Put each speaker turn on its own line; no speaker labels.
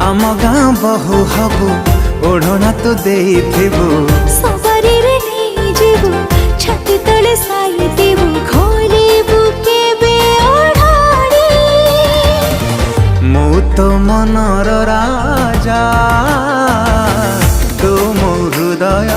आम गाँ बहु हबु ओढ़ना तो देइथिबु
सवारी रे नहीं जीवु छाती तले साई देबु खोलिबु केबे ओढ़ाड़ी
मु तो मनर राजा तू मो हृदय